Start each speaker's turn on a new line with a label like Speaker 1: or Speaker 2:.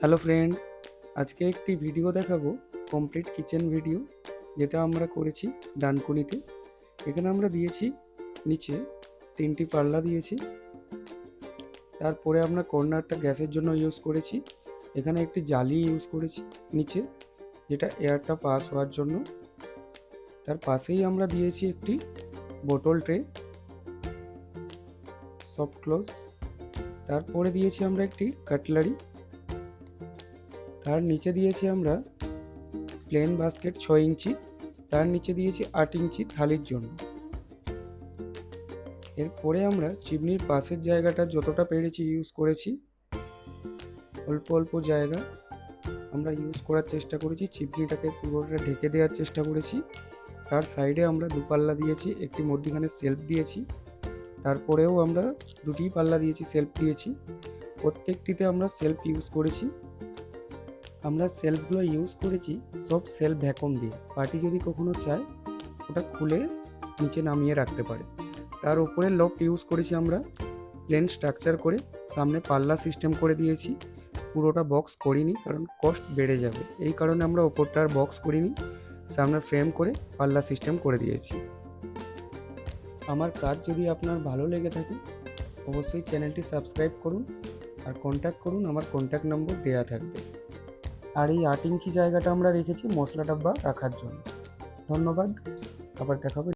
Speaker 1: Hello friend, আজকে একটি video দেখাবো, কমপ্লিট কিচেন ভিডিও, যেটা আমরা করেছি ডানকুনিতে। এখানে আমরা দিয়েছি নিচে 3টি পাল্লা দিয়েছি। তারপরে আমরা কর্নারটা গ্যাসের জন্য ইউজ করেছি। এখানে একটি জালি ইউজ করেছি নিচে, যেটা এয়ারটা পাস হওয়ার জন্য। তার পাশেই আমরা দিয়েছি একটি বোতল ট্রে, সফট ক্লোজ। তারপরে দিয়েছি আমরা একটি কাটলারি। তার নিচে দিয়েছি আমরা প্লেন বাস্কেট 6 ইঞ্চি। তার নিচে দিয়েছি 8 ইঞ্চি থালির জন্য। এরপরে আমরা চিমনির পাশের জায়গাটা যতটা পেরেছি ইউজ করেছি। অল্প অল্প জায়গা আমরা ইউজ করার চেষ্টা করেছি, চিমনিটাকে পুরোটা ঢেকে দেওয়ার চেষ্টা করেছি। তার সাইডে আমরা দুপাল্লা দিয়েছি, একটি মধ্যিখানে সেলফ দিয়েছি। তারপরেও আমরা দুটি পাল্লা দিয়েছি, সেলফ দিয়েছি। প্রত্যেকটিতে আমরা সেলফ ইউজ করেছি। আমরা সেলফগুলো ইউজ করেছি সব সেলফ ভ্যাকুম দিয়ে। পার্টি যদি কখনো চায় ওটা খুলে নিচে নামিয়ে রাখতে পারে। তার উপরে লফট ইউজ করেছি আমরা প্লেন স্ট্রাকচার করে, সামনে পাল্লা সিস্টেম করে দিয়েছি। পুরোটা বক্স করিনি, কারণ কস্ট বেড়ে যাবে, এই কারণে আমরা ওপরটা আর বক্স করিনি, সামনে ফ্রেম করে পাল্লা সিস্টেম করে দিয়েছি। আমার কাজ যদি আপনার ভালো লেগে থাকে অবশ্যই চ্যানেলটি সাবস্ক্রাইব করুন আর কন্ট্যাক্ট করুন, আমার কন্ট্যাক্ট নম্বর দেওয়া থাকবে। আর এই 8 ইঞ্চি জায়গাটা আমরা রেখেছি মশলা ডাব্বা রাখার জন্য। ধন্যবাদ, আবার দেখা হবে।